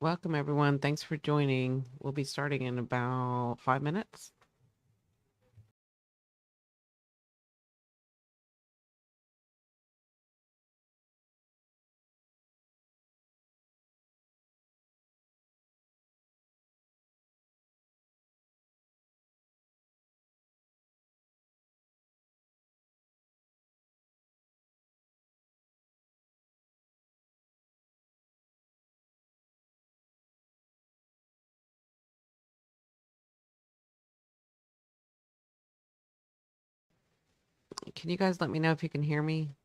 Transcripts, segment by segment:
Welcome, everyone. Thanks for joining. We'll be starting in about 5 minutes. Can you guys let me know if you can hear me?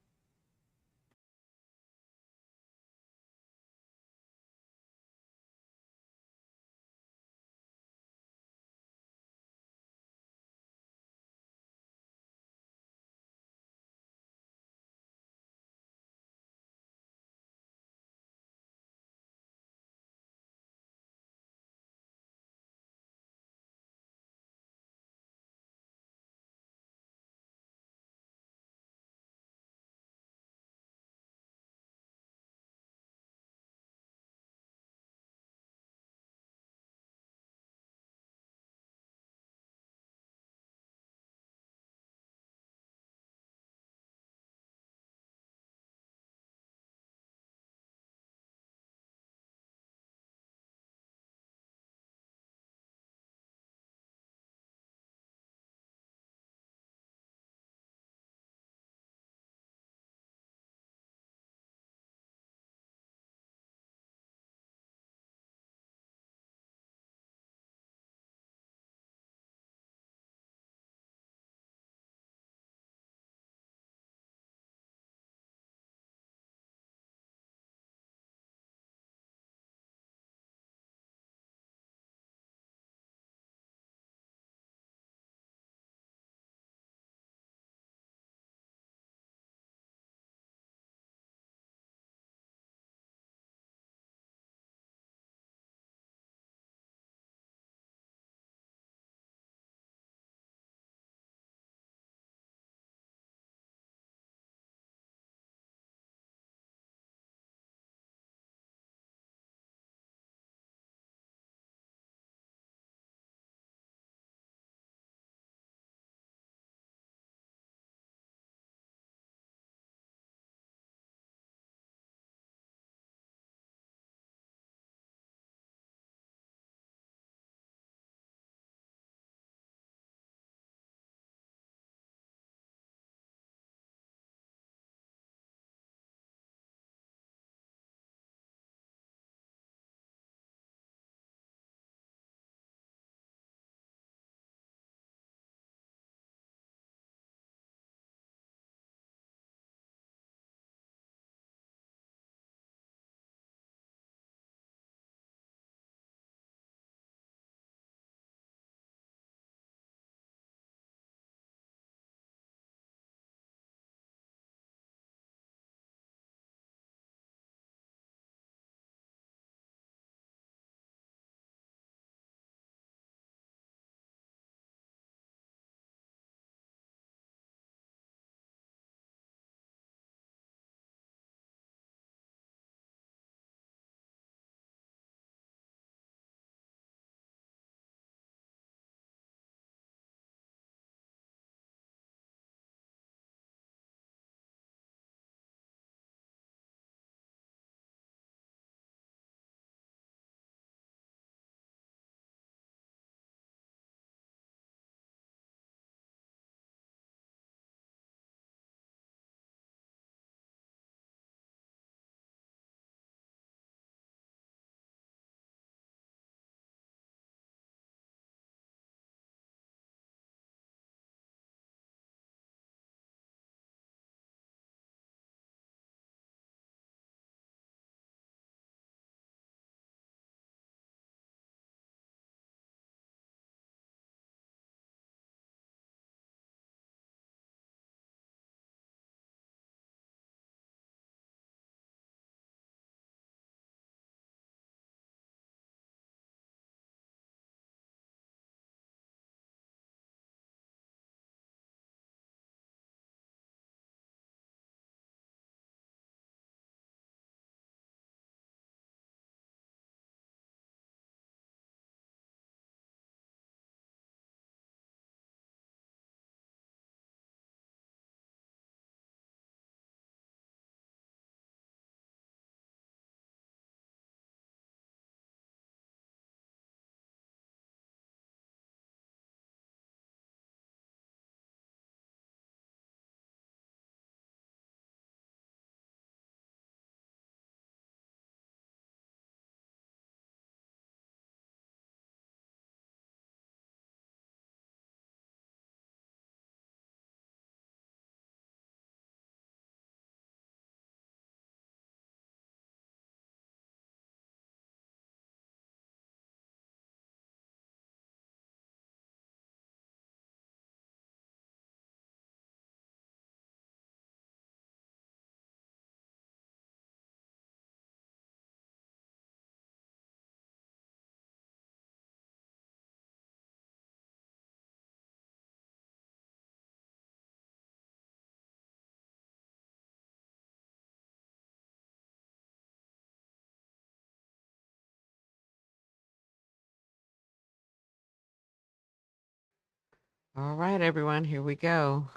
All right, everyone, here we go.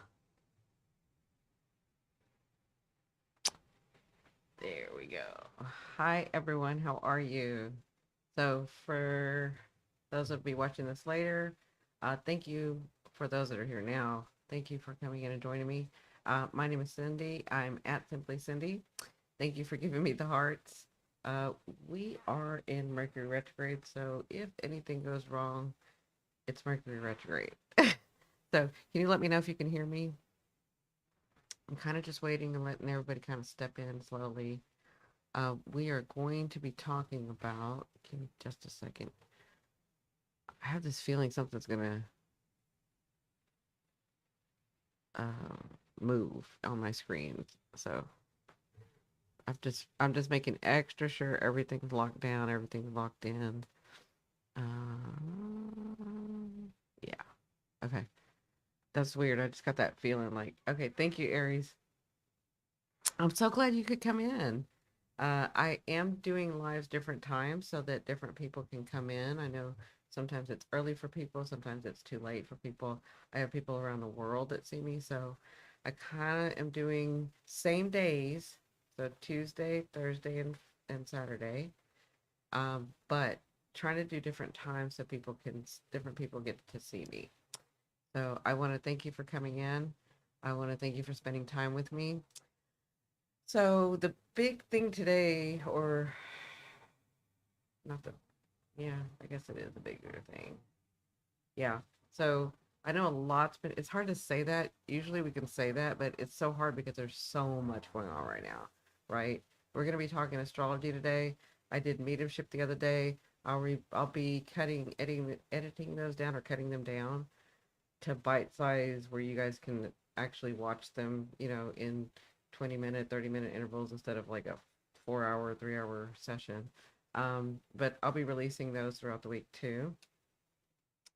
There we go. Hi, everyone. How are you? So, for those that will be watching this later, thank you. For those that are here now, thank you for coming in and joining me. My name is Cindy. I'm at Simply Cindy. Thank you for giving me the hearts. Uh, we are in Mercury retrograde, so if anything goes wrong, it's Mercury retrograde. So, can you let me know if you can hear me? I'm kind of just waiting and letting everybody kind of step in slowly. We are going to be talking about, give me just a second. I have this feeling something's gonna move on my screen. So I'm just making extra sure everything's locked down, everything's locked in. Yeah. Okay. That's weird. I just got that feeling like, okay, thank you, Aries. I'm so glad you could come in. I am doing lives different times so that different people can come in. I know sometimes it's early for people, sometimes it's too late for people. I have people around the world that see me, so I kind of am doing same days, so Tuesday, Thursday, and Saturday, but trying to do different times so different people get to see me. So I want to thank you for coming in. I want to thank you for spending time with me. So the big thing today, or not the, yeah, I guess it is a bigger thing. Yeah. So I know a lot's been, it's hard to say that. Usually we can say that, but it's so hard because there's so much going on right now, right? We're going to be talking astrology today. I did mediumship the other day. I'll be editing those down or cutting them down to bite size where you guys can actually watch them, in 20-minute, 30-minute intervals instead of like a 4 hour, 3 hour session. But I'll be releasing those throughout the week too.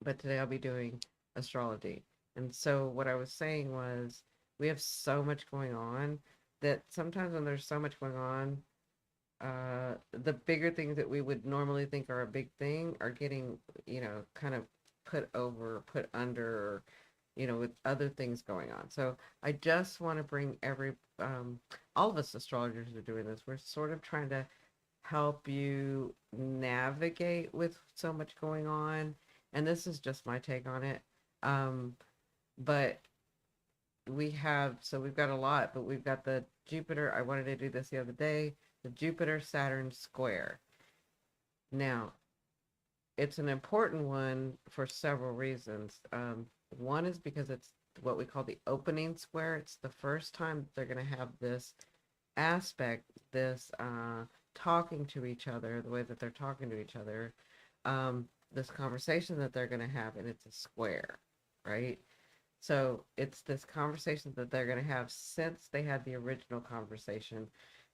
But today I'll be doing astrology. And so what I was saying was we have so much going on that sometimes when there's so much going on, the bigger things that we would normally think are a big thing are getting, kind of put over, put under, with other things going on. So I just want to bring all of us astrologers are doing this. We're sort of trying to help you navigate with so much going on. And this is just my take on it. But we've got a lot, but we've got the Jupiter. I wanted to do this the other day, the Jupiter Saturn square. Now, it's an important one for several reasons. One is because it's what we call the opening square. It's the first time they're going to have this aspect, this talking to each other, the way that they're talking to each other, this conversation that they're going to have, and it's a square, right? So it's this conversation that they're going to have since they had the original conversation.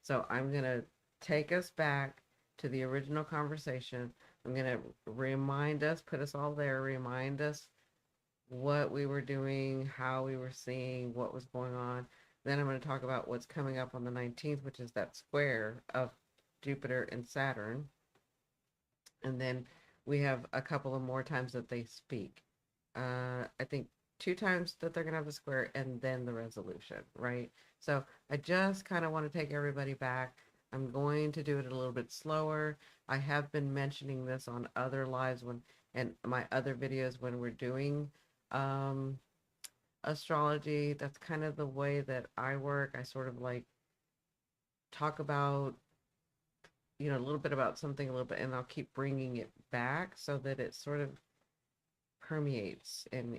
So I'm going to take us back to the original conversation. I'm going to remind us, put us all there, remind us what we were doing, how we were seeing, what was going on. Then I'm going to talk about what's coming up on the 19th, which is that square of Jupiter and Saturn. And then we have a couple of more times that they speak. I think 2 times that they're going to have the square and then the resolution, right? So I just kind of want to take everybody back. I'm going to do it a little bit slower. I have been mentioning this on other lives and my other videos when we're doing astrology. That's kind of the way that I work. I sort of like talk about, a little bit about something a little bit, and I'll keep bringing it back so that it sort of permeates and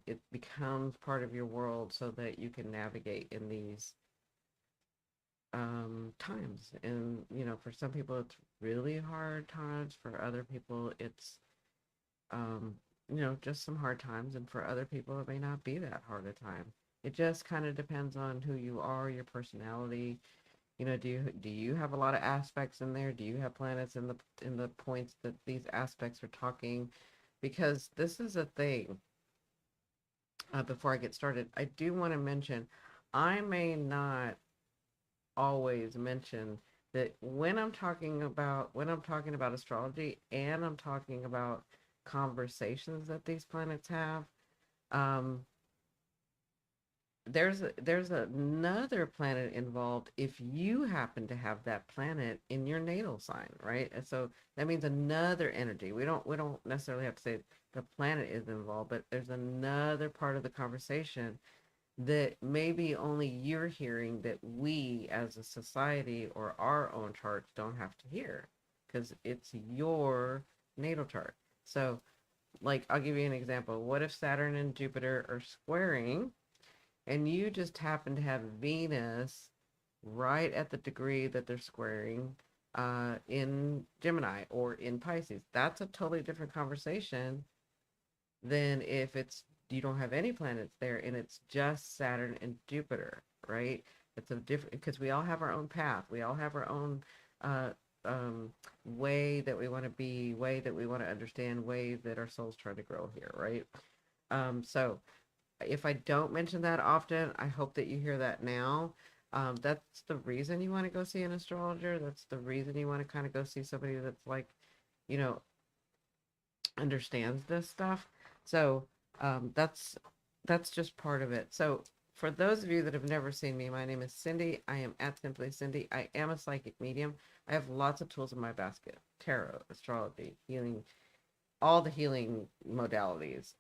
it becomes part of your world so that you can navigate in these times. And for some people it's really hard times, for other people it's um just some hard times, and for other people it may not be that hard a time. It just kind of depends on who you are, your personality. Do you have a lot of aspects in there? Do you have planets in the points that these aspects are talking? Because this is a thing. Before I get started, I do want to mention I may not always mention that when I'm talking about astrology and I'm talking about conversations that these planets have. Um, there's another planet involved if you happen to have that planet in your natal sign, right? And so that means another energy. We don't necessarily have to say the planet is involved, but there's another part of the conversation that maybe only you're hearing that we as a society or our own charts don't have to hear because it's your natal chart. So, like, I'll give you an example. What if Saturn and Jupiter are squaring and you just happen to have Venus right at the degree that they're squaring in Gemini or in Pisces? That's a totally different conversation than if it's you don't have any planets there and it's just Saturn and Jupiter, right? It's a different because we all have our own path. We all have our own uh, way that we want to be, way that we want to understand, way that our soul's trying to grow here, right? So if I don't mention that often, I hope that you hear that now. That's the reason you want to go see an astrologer. That's the reason you want to kind of go see somebody that's like, you know, understands this stuff. So that's just part of it. So for those of you that have never seen me, my name is Cindy. I am at Simply Cindy. I am a psychic medium. I have lots of tools in my basket: tarot, astrology, healing, all the healing modalities.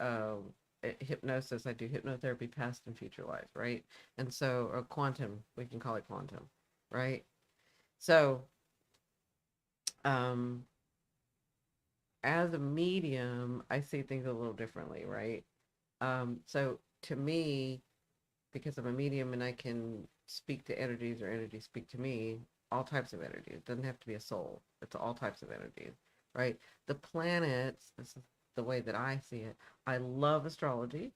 Hypnosis. I do hypnotherapy, past and future life, right? And so, or quantum. We can call it quantum, right? So, um, as a medium, I see things a little differently, right? So to me, because I'm a medium and I can speak to energies or energies speak to me, all types of energies. It doesn't have to be a soul. It's all types of energies, right? The planets, this is the way that I see it. I love astrology.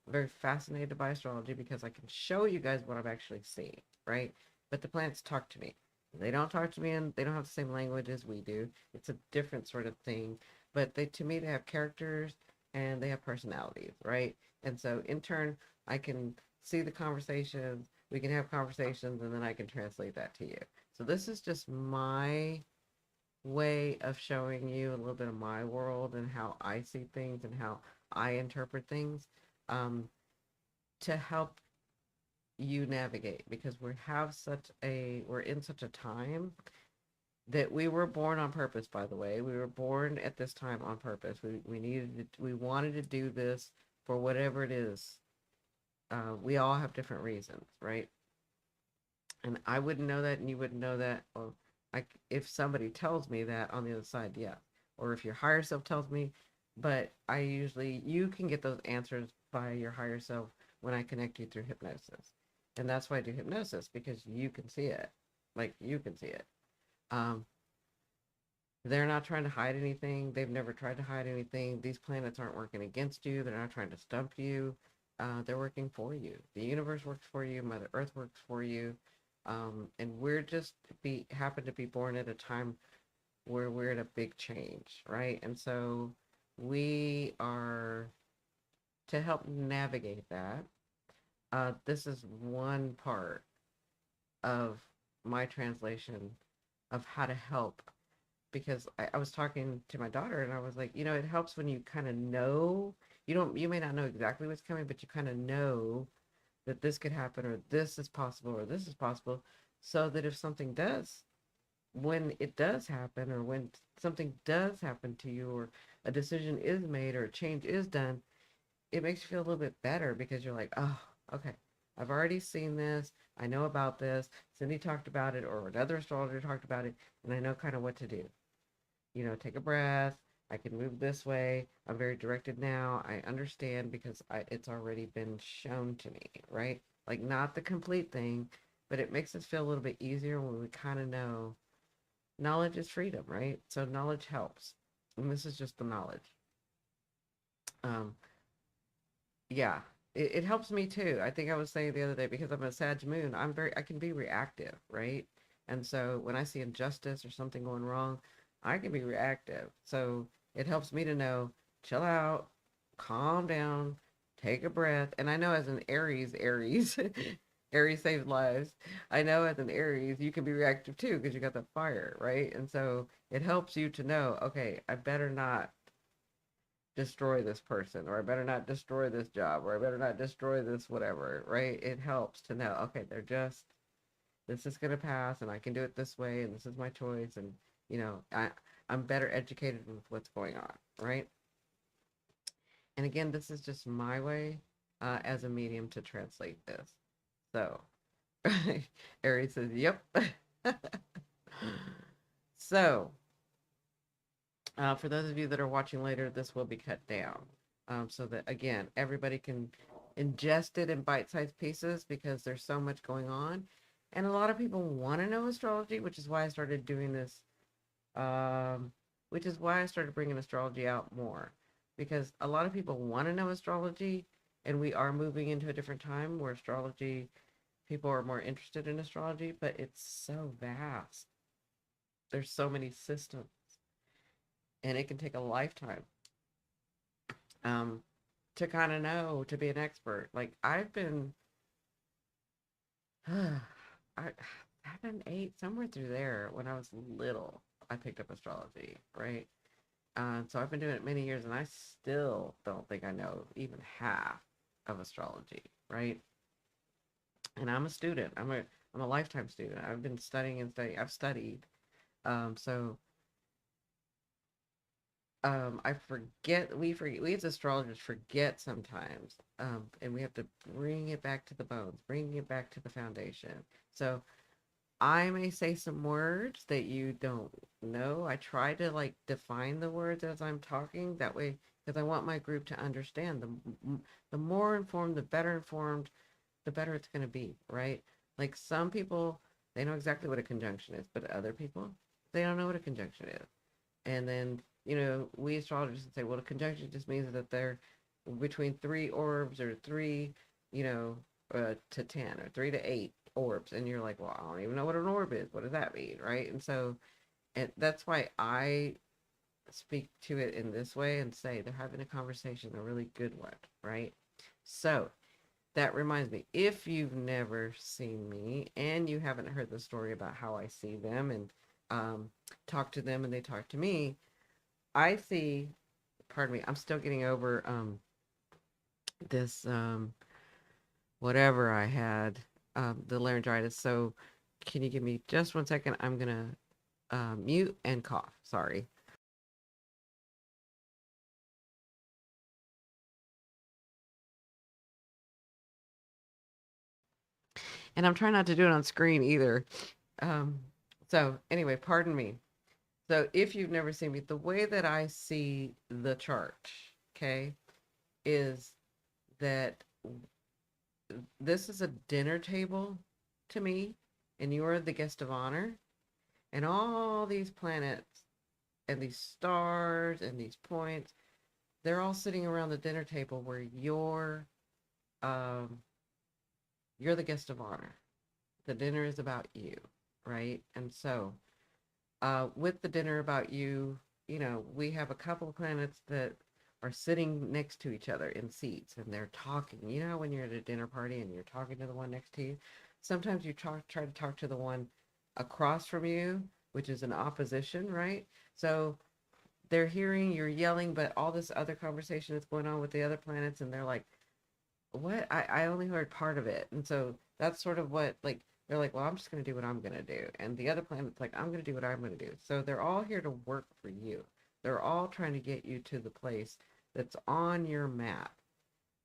Very fascinated by astrology because I can show you guys what I'm actually seeing, right? But the planets talk to me. They don't talk to me and they don't have the same language as we do. It's a different sort of thing. But they to me they have characters and they have personalities, right? And so in turn I can see the conversations, we can have conversations, and then I can translate that to you. So this is just my way of showing you a little bit of my world and how I see things and how I interpret things, um, to help you navigate because we're in such a time that we were born on purpose. By the way, we were born at this time on purpose. We wanted to do this for whatever it is. We all have different reasons, right? And I wouldn't know that, and you wouldn't know that. Or like if somebody tells me that on the other side, yeah. Or if your higher self tells me, but you can get those answers by your higher self when I connect you through hypnosis. And that's why I do hypnosis because you can see it. Like you can see it. Um, they're not trying to hide anything. They've never tried to hide anything. These planets aren't working against you. They're not trying to stump you. They're working for you. The universe works for you. Mother Earth works for you. And we're just happen to be born at a time where we're at a big change, right? And so we are to help navigate that. This is one part of my translation of how to help because I was talking to my daughter and I was like, it helps when you kind of know, you may not know exactly what's coming, but you kind of know that this could happen or this is possible or this is possible so that if something does, when it does happen or when something does happen to you or a decision is made or a change is done, it makes you feel a little bit better because you're like, oh, okay, I've already seen this. I know about this. Cindy talked about it or another astrologer talked about it and I know kind of what to do. Take a breath. I can move this way. I'm very directed now. I understand because it's already been shown to me, right? Like not the complete thing, but it makes us feel a little bit easier when we kind of know knowledge is freedom, right? So knowledge helps. And this is just the knowledge. Um, yeah, it helps me too. I think I was saying the other day because I'm a Sag moon, I can be reactive, right? And so when I see injustice or something going wrong, I can be reactive. So it helps me to know, chill out, calm down, take a breath. And I know as an Aries, Aries saves lives. I know as an Aries, you can be reactive too because you got the fire, right? And so it helps you to know, okay, I better not destroy this person, or I better not destroy this job, or I better not destroy this whatever, right? It helps to know, okay, they're just, this is going to pass and I can do it this way and this is my choice. And, I'm better educated with what's going on, right? And again, this is just my way as a medium to translate this. So, Aries says, yep. So, for those of you that are watching later, this will be cut down so that, again, everybody can ingest it in bite-sized pieces because there's so much going on. And a lot of people want to know astrology, which is why I started doing this, um, which is why I started bringing astrology out more. Because a lot of people want to know astrology, and we are moving into a different time where astrology, people are more interested in astrology, but it's so vast. There's so many systems, and it can take a lifetime um, to kind of know, to be an expert. Like I've been, I 7, 8, somewhere through there when I was little. I picked up astrology, right? So I've been doing it many years, and I still don't think I know even half of astrology, right? And I'm a student. I'm a lifetime student. I've been studying and studying. I've studied. So I forget. We as astrologers forget sometimes, and we have to bring it back to the bones, bring it back to the foundation. So I may say some words that you don't know. I try to like define the words as I'm talking. That way, because I want my group to understand. The more informed, the better it's going to be, right? Like some people, they know exactly what a conjunction is, but other people, they don't know what a conjunction is. And then, we astrologers say, well, a conjunction just means that they're between three orbs or three, to 10 or 3 to 8 orbs. And you're like, well, I don't even know what an orb is. What does that mean? Right. And so, and that's why I speak to it in this way and say they're having a conversation, a really good one. Right. So that reminds me, if you've never seen me and you haven't heard the story about how I see them and talk to them and they talk to me, I see, pardon me, I'm still getting over this whatever I had, the laryngitis. So can you give me just 1 second? I'm gonna mute and cough. Sorry. And I'm trying not to do it on screen either. Um, so anyway, pardon me. So if you've never seen me, the way that I see the chart, okay, is that this is a dinner table to me, and you are the guest of honor, and all these planets and these stars and these points, they're all sitting around the dinner table where um you're the guest of honor. The dinner is about you, right? And so with the dinner about you, we have a couple of planets that are sitting next to each other in seats and they're talking. You know, when you're at a dinner party and you're talking to the one next to you, sometimes you try to talk to the one across from you, which is an opposition, right? So they're hearing you're yelling, but all this other conversation is going on with the other planets, and they're like, what? I only heard part of it. And so that's sort of what, like, they're like, well, I'm just going to do what I'm going to do. And the other planet's like, I'm going to do what I'm going to do. So they're all here to work for you. They're all trying to get you to the place that's on your map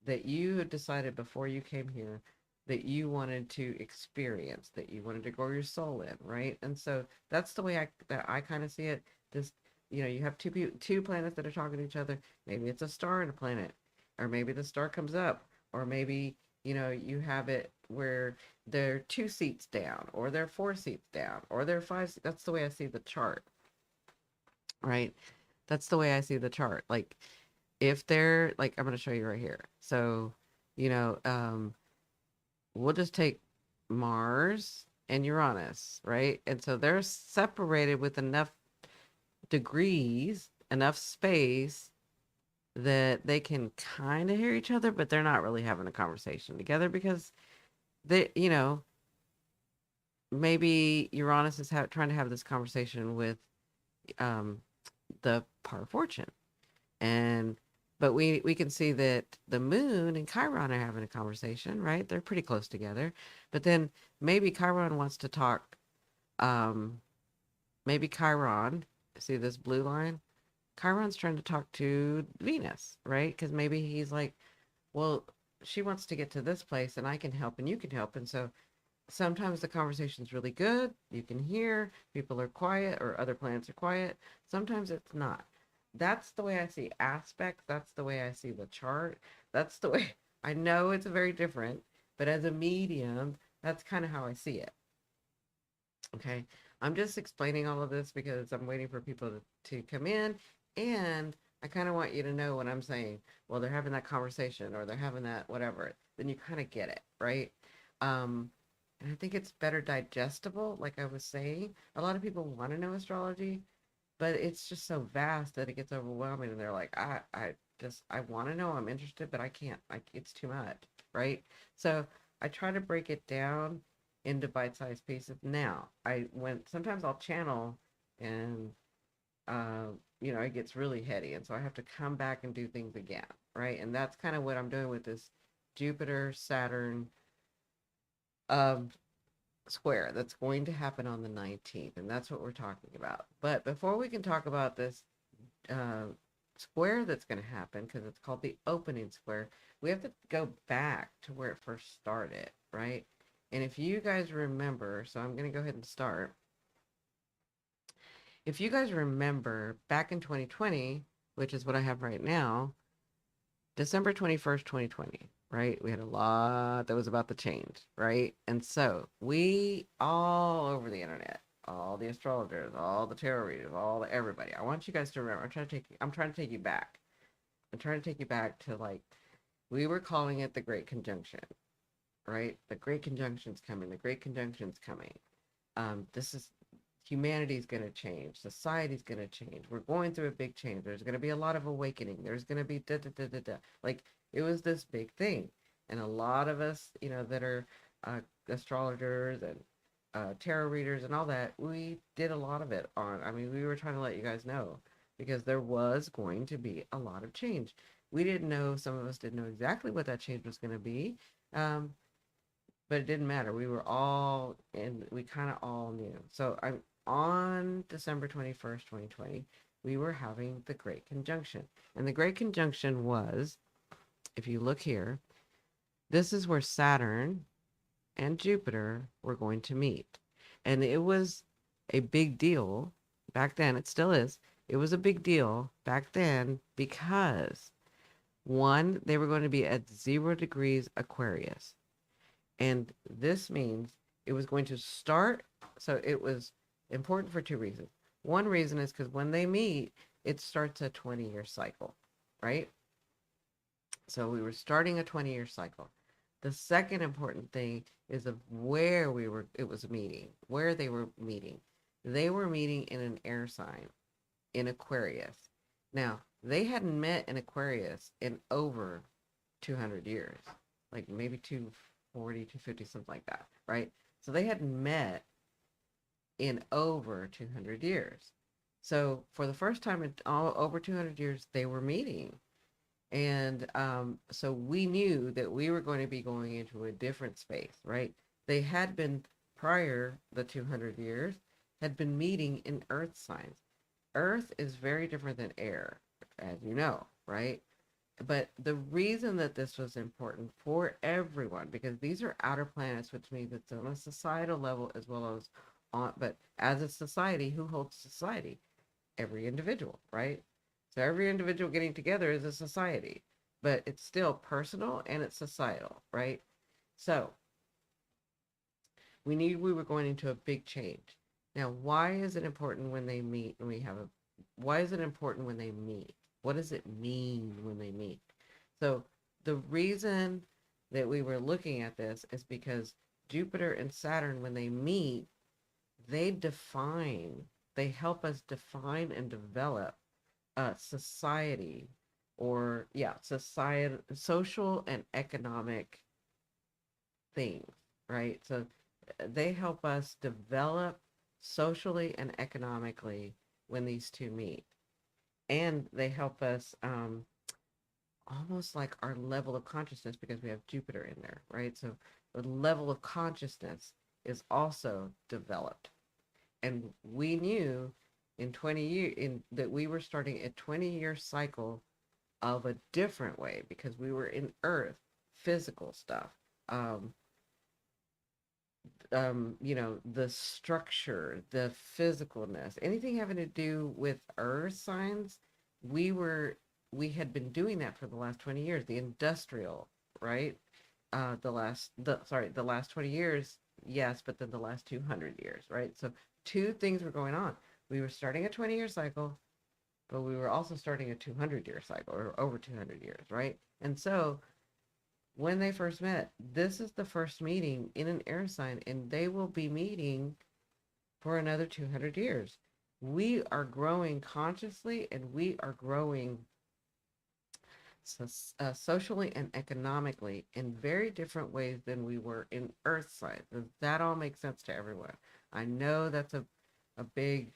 that you had decided before you came here that you wanted to experience, that you wanted to grow your soul in, right? And so that's the way I kind of see it. This, you have two planets that are talking to each other. Maybe it's a star and a planet, or maybe the star comes up, or maybe you have it where they're 2 seats down, or they're 4 seats down, or they're five. That's the way I see the chart, right? That's the way I see the chart. Like if they're like, I'm going to show you right here. So, you know, um, we'll just take Mars and Uranus, right? And so they're separated with enough degrees, enough space that they can kind of hear each other, but they're not really having a conversation together because maybe Uranus is trying to have this conversation with um, the par of fortune. And But we can see that the moon and Chiron are having a conversation, right? They're pretty close together. But then maybe Chiron wants to talk. Um, maybe Chiron, see this blue line? Chiron's trying to talk to Venus, right? Because maybe he's like, well, she wants to get to this place and I can help and you can help. And so sometimes the conversation's really good. You can hear people are quiet or other planets are quiet. Sometimes it's not. That's the way I see aspects. That's the way I see the chart. That's the way I know it's very different. But as a medium, that's kind of how I see it. Okay. I'm just explaining all of this because I'm waiting for people to come in. And I kind of want you to know when I'm saying, well, they're having that conversation or they're having that whatever, then you kind of get it, right? And I think it's better digestible, like I was saying. A lot of people want to know astrology, but it's just so vast that it gets overwhelming and they're like, I want to know, I'm interested, but I can't, like, it's too much, right? So I try to break it down into bite-sized pieces. Now, sometimes I'll channel and, uh, it gets really heady. And so I have to come back and do things again, right? And that's kind of what I'm doing with this Jupiter, Saturn, um, square that's going to happen on the 19th, and that's what we're talking about. But before we can talk about this uh, square that's going to happen, because it's called the opening square, we have to go back to where it first started, right? And if you guys remember, so I'm going to go ahead and start. If you guys remember back in 2020, which is what I have right now, December 21st, 2020, right? We had a lot that was about to change, right? And so we all over the internet, all the astrologers, all the tarot readers, everybody. I want you guys to remember. I'm trying to take you back. I'm trying to take you back to like we were calling it the Great Conjunction, right? The Great Conjunction's coming. The Great Conjunction's coming. This is humanity's going to change. Society's going to change. We're going through a big change. There's going to be a lot of awakening. There's going to be da da da da da. Like it was this big thing, and a lot of us, that are uh, astrologers and tarot readers and all that, we did a lot of it on. I mean, we were trying to let you guys know because there was going to be a lot of change. We didn't know. Some of us didn't know exactly what that change was going to be. Um, but it didn't matter. We were all and we kind of all knew. So I'm on December 21st, 2020, we were having the Great Conjunction. And the Great Conjunction was, if you look here, this is where Saturn and Jupiter were going to meet. And it was a big deal back then. It still is. It was a big deal back then because one, they were going to be at 0 degrees Aquarius. And this means it was going to start. So it was important for two reasons. One reason is because when they meet, it starts a 20-year cycle, right? So we were starting a 20-year cycle. The second important thing is of where it was meeting, where they were meeting. They were meeting in an air sign in Aquarius. Now, they hadn't met in Aquarius in over 200 years, like maybe 240, 250, something like that, right? So they hadn't met in over 200 years. So for the first time in over 200 years, they were meeting. And so we knew that we were going to be going into a different space, right? They had been, prior the 200 years, had been meeting in earth signs. Earth is very different than air, as you know, right? But the reason that this was important for everyone, because these are outer planets, which means it's on a societal level as well as but as a society, who holds society? Every individual, right? So every individual getting together is a society, but it's still personal and it's societal, right? So we knew we were going into a big change. Now, why is it important when they meet and why is it important when they meet? What does it mean when they meet? So the reason that we were looking at this is because Jupiter and Saturn, when they meet, they help us define and develop society social and economic things, right? So they help us develop socially and economically when these two meet. And they help us almost like our level of consciousness, because we have Jupiter in there, right? So the level of consciousness is also developed. And we knew in 20 years that we were starting a 20-year cycle of a different way, because we were in earth, physical stuff. Um, the structure, the physicalness, anything having to do with earth signs, we were we had been doing that for the last 20 years, the industrial, right? The last 20 years, yes, but then the last 200 years, right? So two things were going on. We were starting a 20-year cycle, but we were also starting a 200-year cycle, or over 200 years, right? And so when they first met, this is the first meeting in an air sign, and they will be meeting for another 200 years. We are growing consciously, and we are growing socially and economically in very different ways than we were in earth signs. Does that all make sense to everyone? I know that's a big,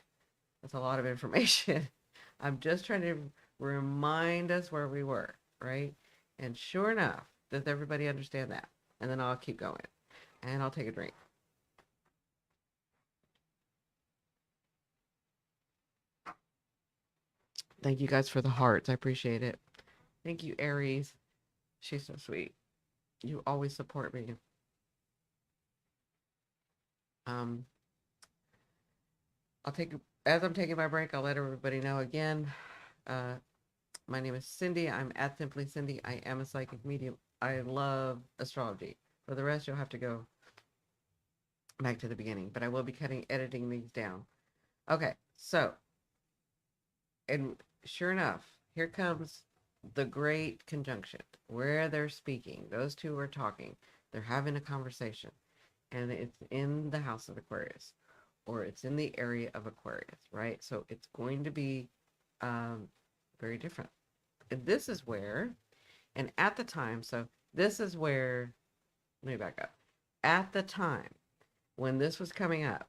that's a lot of information. I'm just trying to remind us where we were, right? And sure enough, does everybody understand that? And then I'll keep going, and I'll take a drink. Thank you guys for the hearts. I appreciate it. Thank you, Aries. She's so sweet. You always support me. Um, I'll take as I'm taking my break, I'll let everybody know again. Uh, my name is Cindy. I'm at Simply Cindy. I am a psychic medium. I love astrology. For the rest, you'll have to go back to the beginning, but I will be editing these down. Okay, so, and sure enough, here comes the great conjunction where they're speaking. Those two are talking. They're having a conversation, and it's in the house of Aquarius, or it's in the area of Aquarius, right? So it's going to be very different. And this is where, and at the time, so this is where, let me back up. At the time when this was coming up,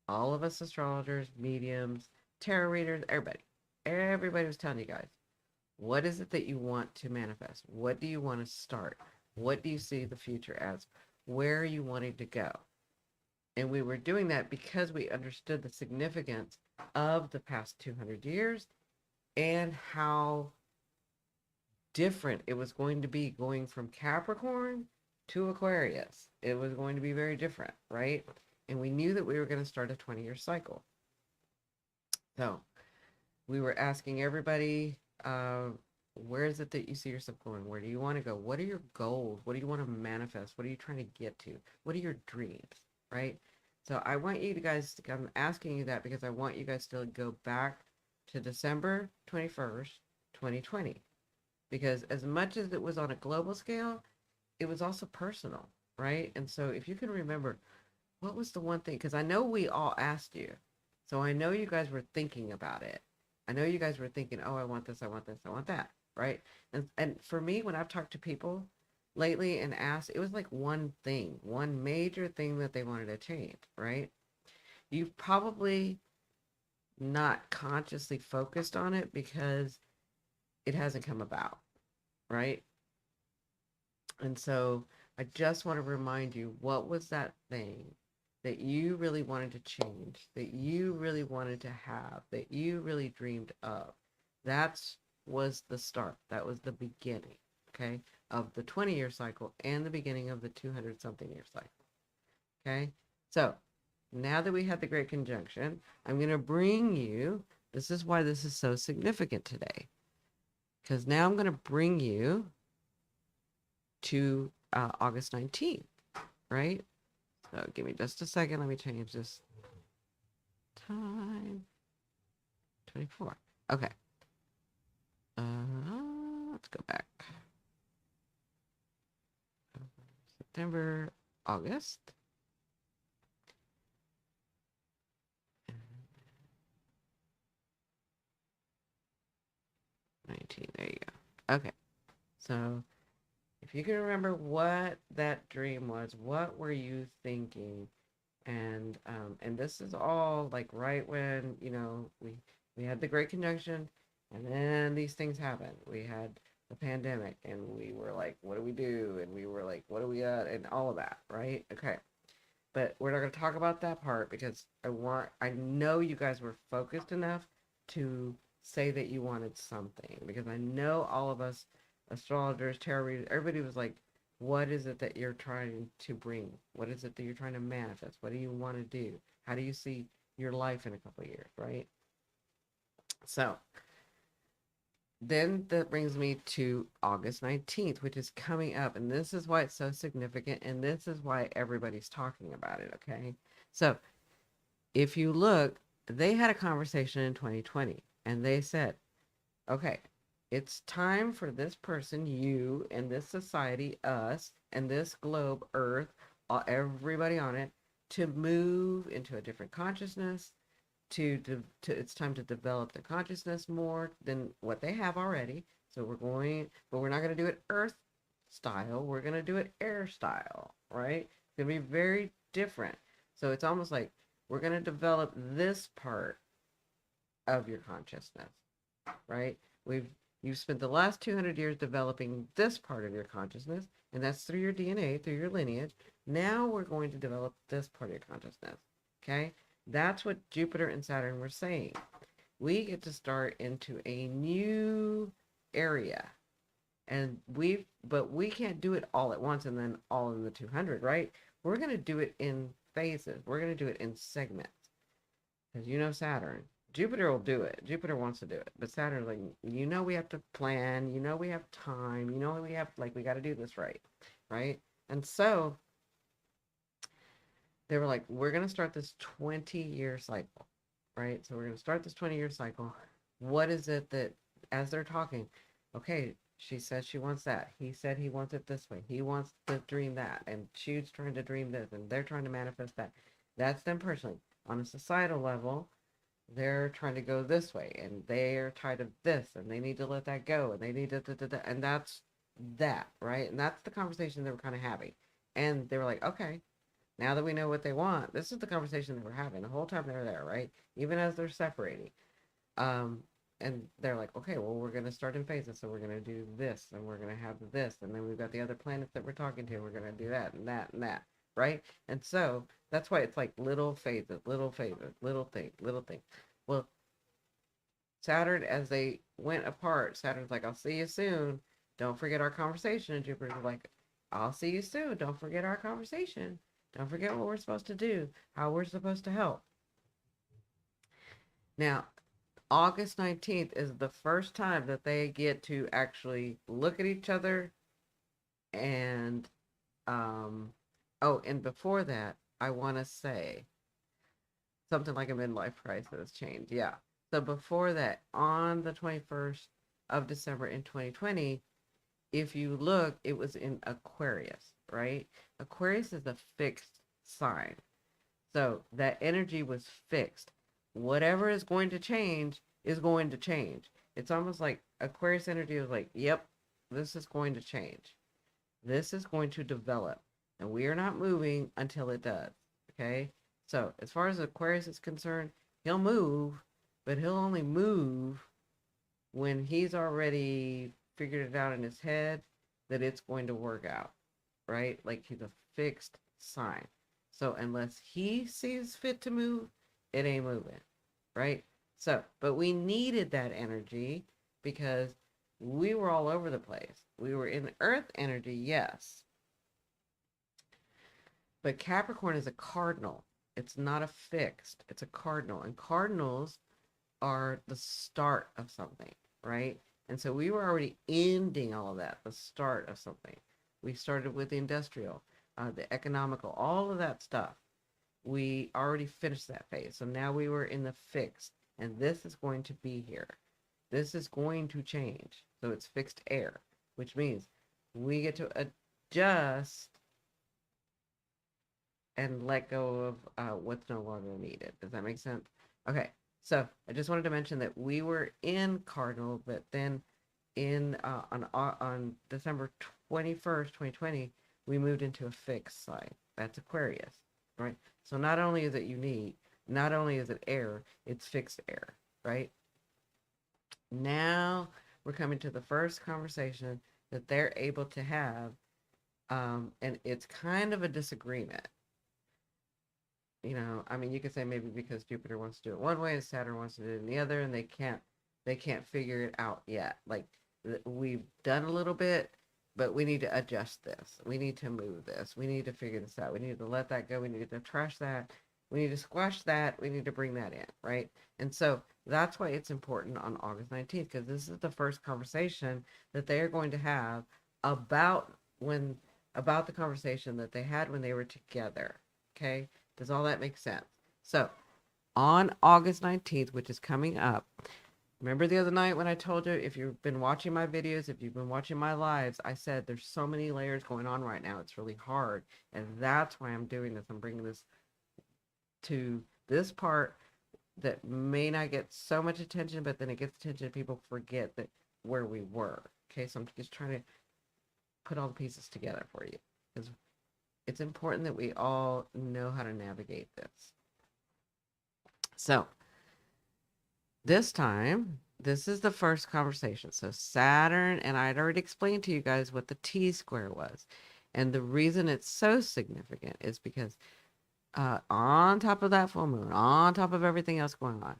all of us astrologers, mediums, tarot readers, everybody was telling you guys, what is it that you want to manifest? What do you want to start? What do you see the future as? Where are you wanting to go? And we were doing that because we understood the significance of the past 200 years and how different it was going to be going from Capricorn to Aquarius. It was going to be very different, right? And we knew that we were going to start a 20-year cycle. So we were asking everybody, where is it that you see yourself going? Where do you want to go? What are your goals? What do you want to manifest? What are you trying to get to? What are your dreams, right? So I want you guys to, I'm asking you that because I want you guys to go back to December 21st, 2020. Because as much as it was on a global scale, it was also personal, right? And so if you can remember, what was the one thing? Because I know we all asked you. So I know you guys were thinking about it. I know you guys were thinking, oh, I want this, I want this, I want that, right? And for me, when I've talked to people lately and asked, it was like one thing, one major thing that they wanted to change, right? You've probably not consciously focused on it because it hasn't come about, right? And so I just want to remind you, what was that thing that you really wanted to change, that you really wanted to have, that you really dreamed of? That was the start. That was the beginning, okay, of the 20-year cycle and the beginning of the 200-something year cycle, okay? So now that we had the great conjunction, I'm going to bring you, this is why this is so significant today, because now I'm going to bring you to August 19th, right? So give me just a second. Let me change this time. 24. Okay. Let's go back. September, August. 19. There you go. Okay. So if you can remember what that dream was, what were you thinking? And this is all like right when, we had the great conjunction, and then these things happened. We had the pandemic, and we were like, what do we do? And we were like, what do we and all of that, right? Okay. But we're not going to talk about that part because I know you guys were focused enough to say that you wanted something, because I know all of us astrologers, tarot readers, everybody was like, what is it that you're trying to bring? What is it that you're trying to manifest? What do you want to do? How do you see your life in a couple of years, right? So then that brings me to August 19th, which is coming up. And this is why it's so significant. And this is why everybody's talking about it. Okay. So if you look, they had a conversation in 2020 and they said, okay, it's time for this person, you, and this society, us, and this globe, Earth, everybody on it, to move into a different consciousness, it's time to develop the consciousness more than what they have already. So but we're not going to do it Earth style. We're going to do it air style, right? It's going to be very different. So it's almost like we're going to develop this part of your consciousness, right? You've spent the last 200 years developing this part of your consciousness, and that's through your DNA, through your lineage. Now we're going to develop this part of your consciousness, okay? That's what Jupiter and Saturn were saying. We get to start into a new area. But we can't do it all at once and then all in the 200, right? We're going to do it in phases. We're going to do it in segments. Because Saturn, Jupiter will do it. Jupiter wants to do it. But Saturn's like, we have to plan. We have time. We have, we got to do this right. Right? And so they were like, we're going to start this 20-year cycle, right? So we're going to start this 20-year cycle. What is it that, as they're talking, okay, she says she wants that. He said he wants it this way. He wants to dream that. And she's trying to dream this. And they're trying to manifest that. That's them personally. On a societal level, they're trying to go this way. And they're tired of this. And they need to let that go. And they need to, and that's that, right? And that's the conversation they were kind of having. And they were like, okay, now that we know what they want, this is the conversation they were having the whole time they were there, right? Even as they're separating. And they're like, okay, well, we're going to start in phases. So we're going to do this, and we're going to have this. And then we've got the other planets that we're talking to. We're going to do that and that and that, right? And so that's why it's like little phases, little phases, little things, little things. Well, Saturn, as they went apart, Saturn's like, I'll see you soon. Don't forget our conversation. And Jupiter's like, I'll see you soon. Don't forget our conversation. Don't forget what we're supposed to do, how we're supposed to help. Now, August 19th is the first time that they get to actually look at each other. And, and before that, I want to say something like a midlife crisis change. Yeah. So before that, on the 21st of December in 2020, if you look, it was in Aquarius, right? Aquarius is a fixed sign. So that energy was fixed. Whatever is going to change is going to change. It's almost like Aquarius energy is like, yep, this is going to change. This is going to develop. And we are not moving until it does. Okay? So as far as Aquarius is concerned, he'll move, but he'll only move when he's already figured it out in his head that it's going to work out. Right? Like he's a fixed sign. So unless he sees fit to move, it ain't moving, right? So, but we needed that energy because we were all over the place. We were in Earth energy, yes. But Capricorn is a cardinal. It's not a fixed. It's a cardinal. And cardinals are the start of something, right? And so we were already ending all of that, the start of something. We started with the industrial, the economical, all of that stuff. We already finished that phase. So now we were in the fixed, and this is going to be here. This is going to change. So it's fixed air, which means we get to adjust and let go of what's no longer needed. Does that make sense? Okay. So I just wanted to mention that we were in Cardinal, but then on December 21st, 2020, we moved into a fixed sign. That's Aquarius, right? So not only is it unique, not only is it air, it's fixed air, right? Now we're coming to the first conversation that they're able to have. And it's kind of a disagreement. I mean, you could say maybe because Jupiter wants to do it one way and Saturn wants to do it in the other, and they can't figure it out yet. Like we've done a little bit, but we need to adjust this. We need to move this. We need to figure this out. We need to let that go. We need to trash that. We need to squash that. We need to bring that in, right? And so that's why it's important on August 19th, because this is the first conversation that they are going to have about when about the conversation that they had when they were together. Okay? Does all that make sense? So, on August 19th, which is coming up, remember the other night when I told you, if you've been watching my videos, if you've been watching my lives, I said there's so many layers going on right now. It's really hard. And that's why I'm doing this. I'm bringing this to this part that may not get so much attention, but then it gets attention. People forget that where we were. Okay, so I'm just trying to put all the pieces together for you, because it's important that we all know how to navigate this. So this time, this is the first conversation. So Saturn, and I'd already explained to you guys what the T-square was. And the reason it's so significant is because on top of that full moon, on top of everything else going on,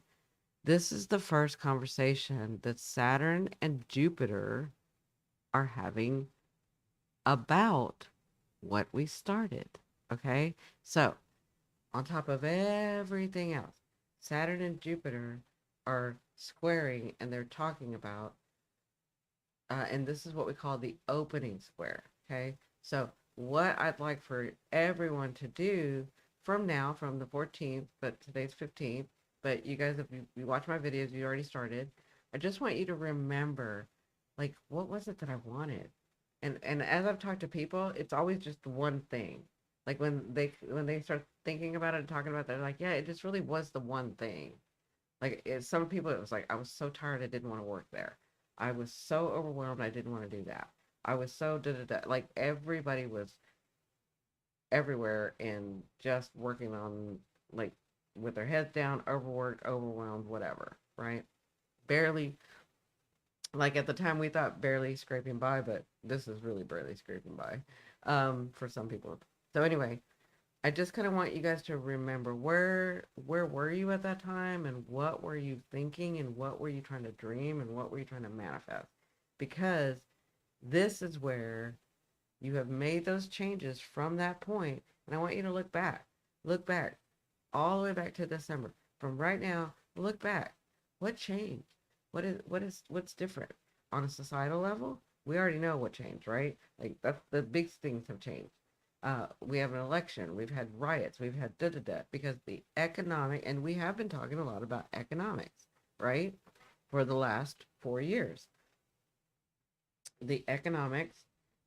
this is the first conversation that Saturn and Jupiter are having about what we started. Okay? So, on top of everything else, Saturn and Jupiter are squaring, and they're talking about, and this is what we call the opening square. Okay? So, what I'd like for everyone to do from now, from the 14th, but today's 15th, but you guys, if you watch my videos, you already started. I just want you to remember, like, what was it that I wanted? And as I've talked to people, it's always just one thing. Like when they start thinking about it and talking about it, they're like, yeah, it just really was the one thing. Like some people, it was like, I was so tired, I didn't want to work there. I was so overwhelmed, I didn't want to do that. I was so da da da. Like everybody was everywhere and just working on, like, with their heads down, overworked, overwhelmed, whatever, right? Barely, like at the time we thought barely scraping by, but this is really barely scraping by for some people. So anyway, I just kind of want you guys to remember where were you at that time, and what were you thinking, and what were you trying to dream, and what were you trying to manifest? Because this is where you have made those changes from that point, and I want you to look back, all the way back to December. From right now, look back. What changed? What's different on a societal level? We already know what changed, right? Like that's the big things have changed. We have an election. We've had riots. We've had da da da, because the economic, and we have been talking a lot about economics, right? For the last 4 years, the economics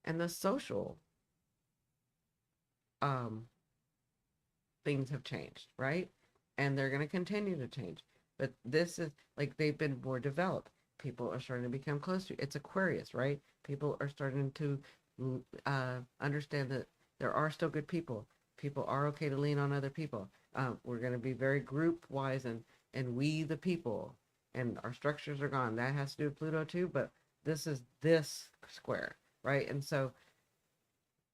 and the social um, things have changed, right? And they're going to continue to change. But this is like they've been more developed. People are starting to become closer. It's Aquarius, right? People are starting to understand that there are still good people. People are okay to lean on other people. We're going to be very group wise, and we the people, and our structures are gone. That has to do with Pluto too, but this is this square, right? And so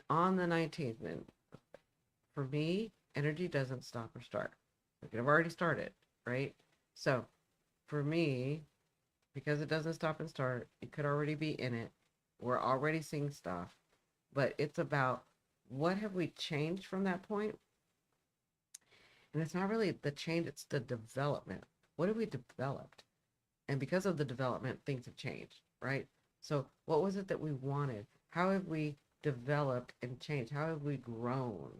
on the 19th, then for me, energy doesn't stop or start. It could have already started, right? So for me, because it doesn't stop and start, it could already be in it. We're already seeing stuff, but it's about what have we changed from that point? And it's not really the change, it's the development. What have we developed? And because of the development, things have changed, right? So what was it that we wanted? How have we developed and changed? How have we grown,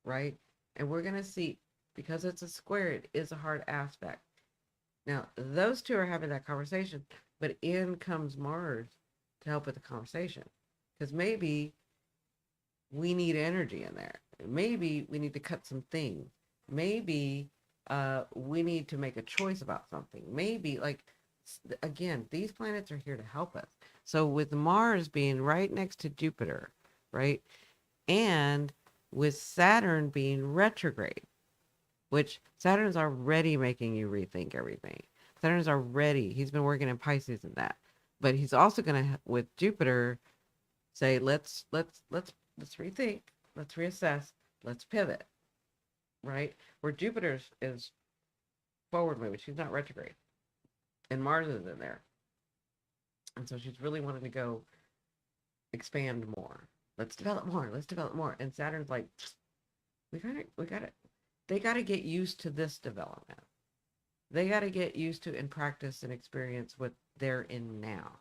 right? And we're going to see, because it's a square, it is a hard aspect. Now, those two are having that conversation, but in comes Mars to help with the conversation. Because maybe we need energy in there. Maybe we need to cut some things. Maybe we need to make a choice about something. Maybe, like, again, these planets are here to help us. So with Mars being right next to Jupiter, right? And with Saturn being retrograde, which Saturn is already making you rethink everything. Saturn is already, he's been working in Pisces and that. But he's also going to, with Jupiter, say, let's rethink, let's reassess, let's pivot, right? Where Jupiter is forward moving, she's not retrograde, and Mars is in there, and so she's really wanting to go expand more. Let's develop more. Let's develop more. And Saturn's like, we gotta. They gotta get used to this development. They gotta get used to and practice and experience what they're in now.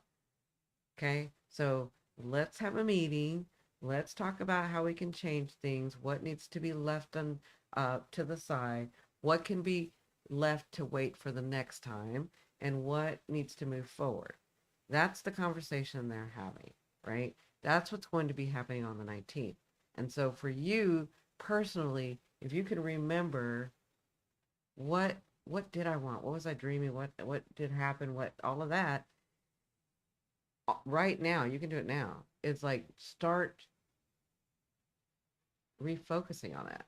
Okay, so let's have a meeting. Let's talk about how we can change things. What needs to be left on to the side? What can be left to wait for the next time? And what needs to move forward? That's the conversation they're having, right? That's what's going to be happening on the 19th. And so for you personally, if you can remember what what did I want? What was I dreaming? What did happen? What all of that right now, you can do it now. It's like start refocusing on that.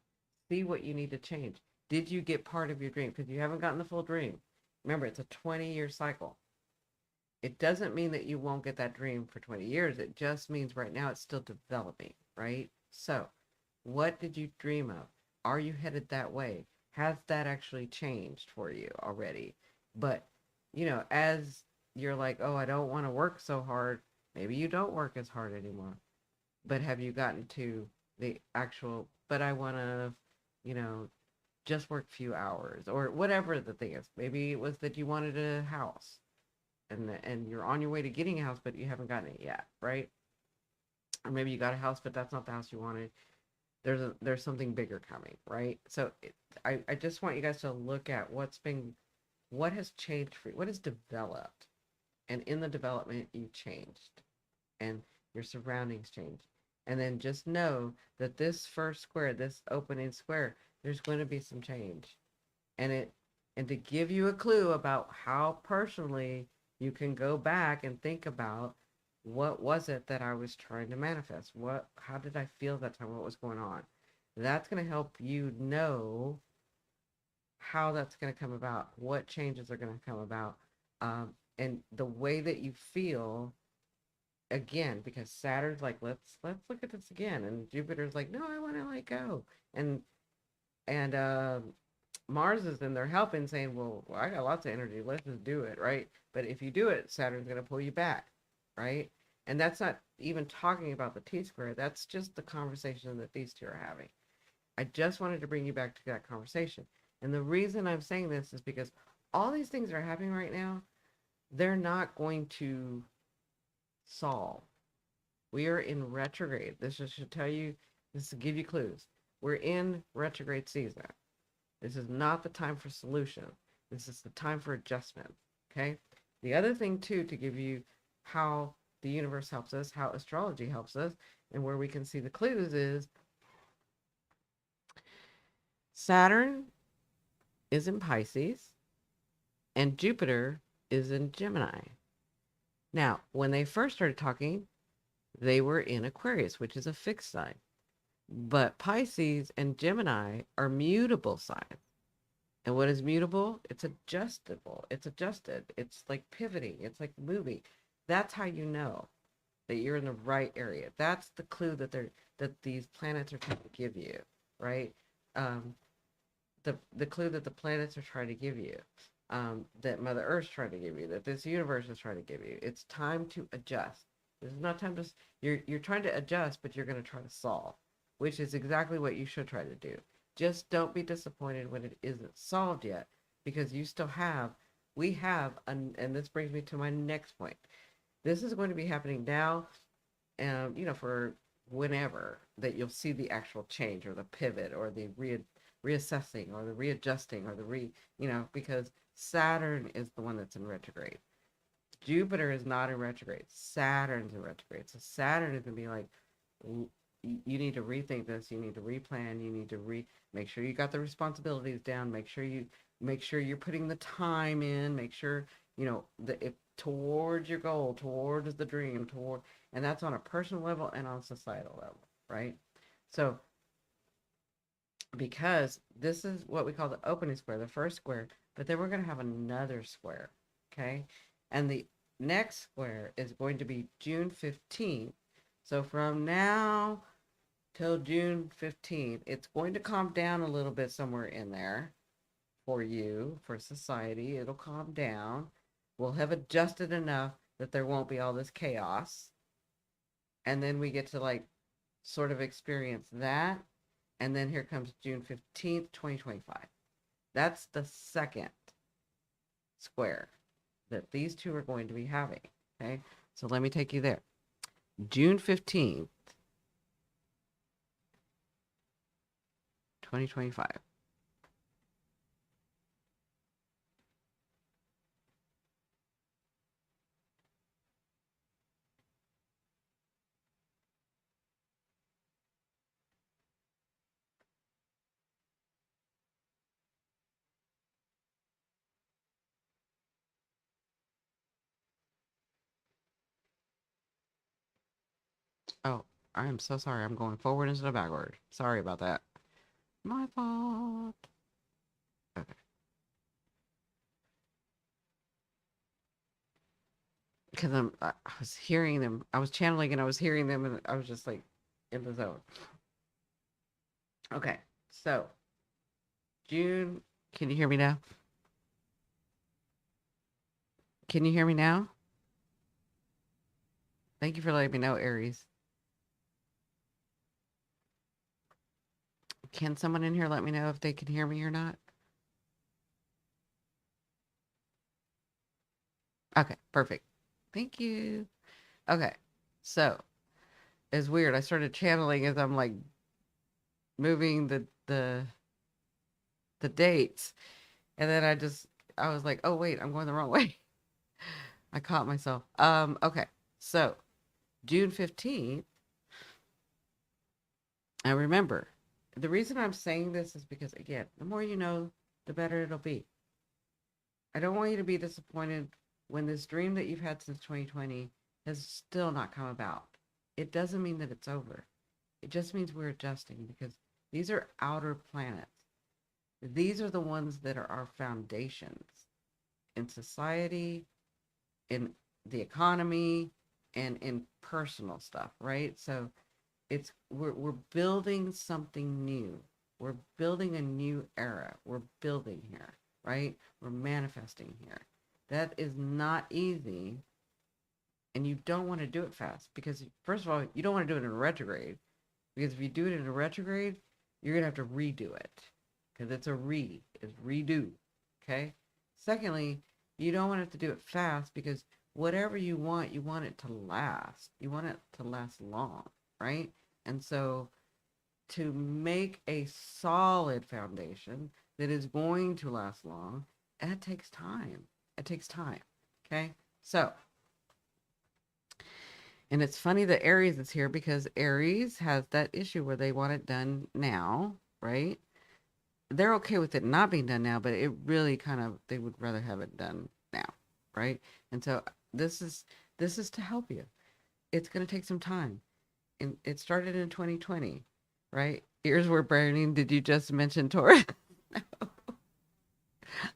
See what you need to change. Did you get part of your dream? Because you haven't gotten the full dream. Remember, it's a 20-year cycle. It doesn't mean that you won't get that dream for 20 years. It just means right now it's still developing, right? So, what did you dream of? Are you headed that way? Has that actually changed for you already? But, as you're like, oh, I don't want to work so hard, maybe you don't work as hard anymore. But have you gotten to the actual, but I want to, you know, just work a few hours or whatever the thing is. Maybe it was that you wanted a house and you're on your way to getting a house, but you haven't gotten it yet, right? Or maybe you got a house, but that's not the house you wanted. There's something bigger coming, right? So I just want you guys to look at what has changed for you, what has developed, and in the development you changed, and your surroundings changed, and then just know that this first square, this opening square, there's going to be some change, and to give you a clue about how personally you can go back and think about what was it that I was trying to manifest? How did I feel that time? What was going on? That's going to help you know how that's going to come about, what changes are going to come about, and the way that you feel again, because Saturn's like, let's look at this again, and Jupiter's like, no, I want to let go, and Mars is in there helping, saying, well, I got lots of energy. Let's just do it, right? But if you do it, Saturn's going to pull you back, right? And that's not even talking about the T square. That's just the conversation that these two are having. I just wanted to bring you back to that conversation. And the reason I'm saying this is because all these things that are happening right now, they're not going to solve. We are in retrograde. This should tell you, this will give you clues. We're in retrograde season. This is not the time for solution. This is the time for adjustment. Okay. The other thing too, to give you how the universe helps us, how astrology helps us, and where we can see the clues is Saturn is in Pisces and Jupiter is in Gemini. Now, when they first started talking, they were in Aquarius, which is a fixed sign. But Pisces and Gemini are mutable signs. And what is mutable? It's adjustable. It's adjusted. It's like pivoting. It's like moving. That's how you know that you're in the right area. That's the clue that these planets are trying to give you, right? Um, the clue that the planets are trying to give you, that Mother Earth's trying to give you, that this universe is trying to give you. It's time to adjust. This is not time to. You're trying to adjust, but you're going to try to solve, which is exactly what you should try to do. Just don't be disappointed when it isn't solved yet, because you still have. We have, and this brings me to my next point. This is going to be happening now, for whenever that you'll see the actual change or the pivot or the reassessing or the readjusting or because Saturn is the one that's in retrograde. Jupiter is not in retrograde. Saturn's in retrograde. So Saturn is going to be like, you need to rethink this. You need to replan. You need to make sure you got the responsibilities down. Make sure you're putting the time in. Make sure, towards your goal, towards the dream, and that's on a personal level and on a societal level, right? So because this is what we call the opening square, the first square, but then we're going to have another square, okay? And next square is going to be June 15th. So from now till June 15th, it's going to calm down a little bit somewhere in there for you, for society. It'll calm down. We'll have adjusted enough that there won't be all this chaos. And then we get to like sort of experience that. And then here comes June 15th, 2025. That's the second square that these two are going to be having. Okay. So let me take you there. June 15th, 2025. Oh, I am so sorry. I'm going forward instead of backward. Sorry about that. My fault. Okay. Because I was hearing them. I was channeling and I was hearing them and I was just like in the zone. Okay. So, June. Can you hear me now? Can you hear me now? Thank you for letting me know, Aries. Can someone in here let me know if they can hear me or not? Okay, perfect. Thank you. Okay. So, it's weird. I started channeling as I'm like moving the dates, and then I was like, "Oh wait, I'm going the wrong way." I caught myself. Okay. So, June 15th, and remember, the reason I'm saying this is because again, the more you know, the better it'll be. I don't want you to be disappointed when this dream that you've had since 2020 has still not come about. It doesn't mean that it's over. It just means we're adjusting because these are outer planets. These are the ones that are our foundations in society, in the economy, and in personal stuff, right? So we're building something new. We're building a new era. We're building here, right? We're manifesting here. That is not easy, and you don't want to do it fast because first of all, you don't want to do it in retrograde because if you do it in a retrograde, you're gonna have to redo it because it's redo. Okay. Secondly, you don't want to have to do it fast because whatever you want it to last. You want it to last long, right? And so to make a solid foundation that is going to last long, that takes time. It takes time. Okay. So, and it's funny that Aries is here because Aries has that issue where they want it done now, right? They're okay with it not being done now, but it really kind of they would rather have it done now, right? And so this is this is to help you. It's going to take some time. And it started in 2020, right? Ears were burning. Did you just mention Taurus?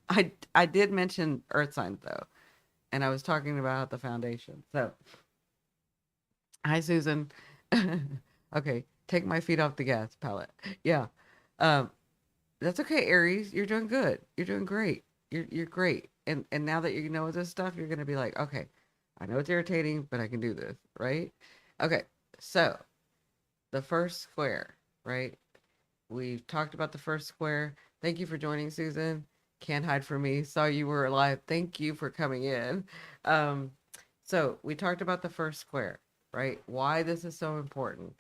I did mention Earth signs though, and I was talking about the foundation. So, hi Susan. Okay, take my feet off the gas palette. Yeah, um, that's okay, Aries. You're doing good. You're doing great. You're great. And now that you know this stuff, you're gonna be like, okay, I know it's irritating, but I can do this, right? Okay, so the first square, right? We've talked about the first square. Thank you for joining, Susan. Can't hide from me. Saw you were alive. Thank you for coming in. Um, so we talked about the first square, right? Why this is so important.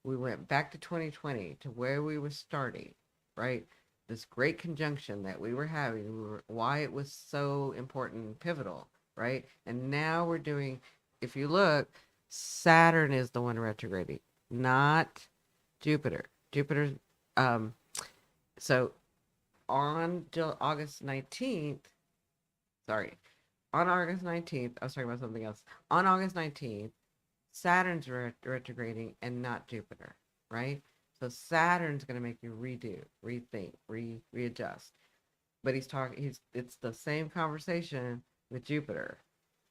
We went back to 2020 to where we were starting, right? This great conjunction that we were having, why it was so important and pivotal, right? And now we're doing, if you look, Saturn is the one retrograding, not Jupiter. Jupiter, um, so on August 19th, sorry, on August 19th, I was talking about something else. On August 19th, Saturn's retrograding and not Jupiter, right? So Saturn's going to make you redo, rethink, readjust. But it's the same conversation with Jupiter.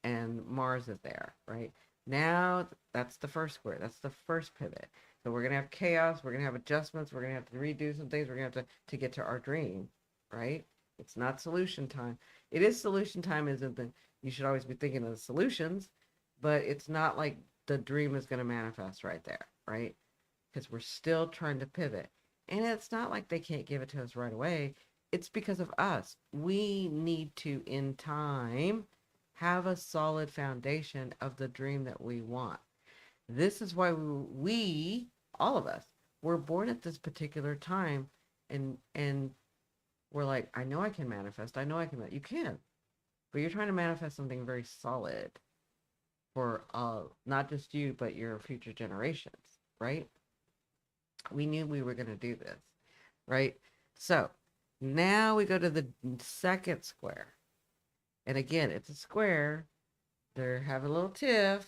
and Mars is there, right? Now that's the first square. That's the first pivot. So we're gonna have chaos. We're gonna have adjustments. We're gonna have to redo some things. We're gonna have to get to our dream, right? It's not solution time. It is solution time. Isn't the You should always be thinking of the solutions, but it's not like the dream is gonna manifest right there, right? Because we're still trying to pivot, and it's not like they can't give it to us right away. It's because of us. We need to, in time, have a solid foundation of the dream that we want. This is why all of us, were born at this particular time, and we're like, I know I can manifest. I know I can. You can, but you're trying to manifest something very solid for not just you, but your future generations, right? We knew we were going to do this, right? So now we go to the second square. And again, it's a square. They're having a little tiff.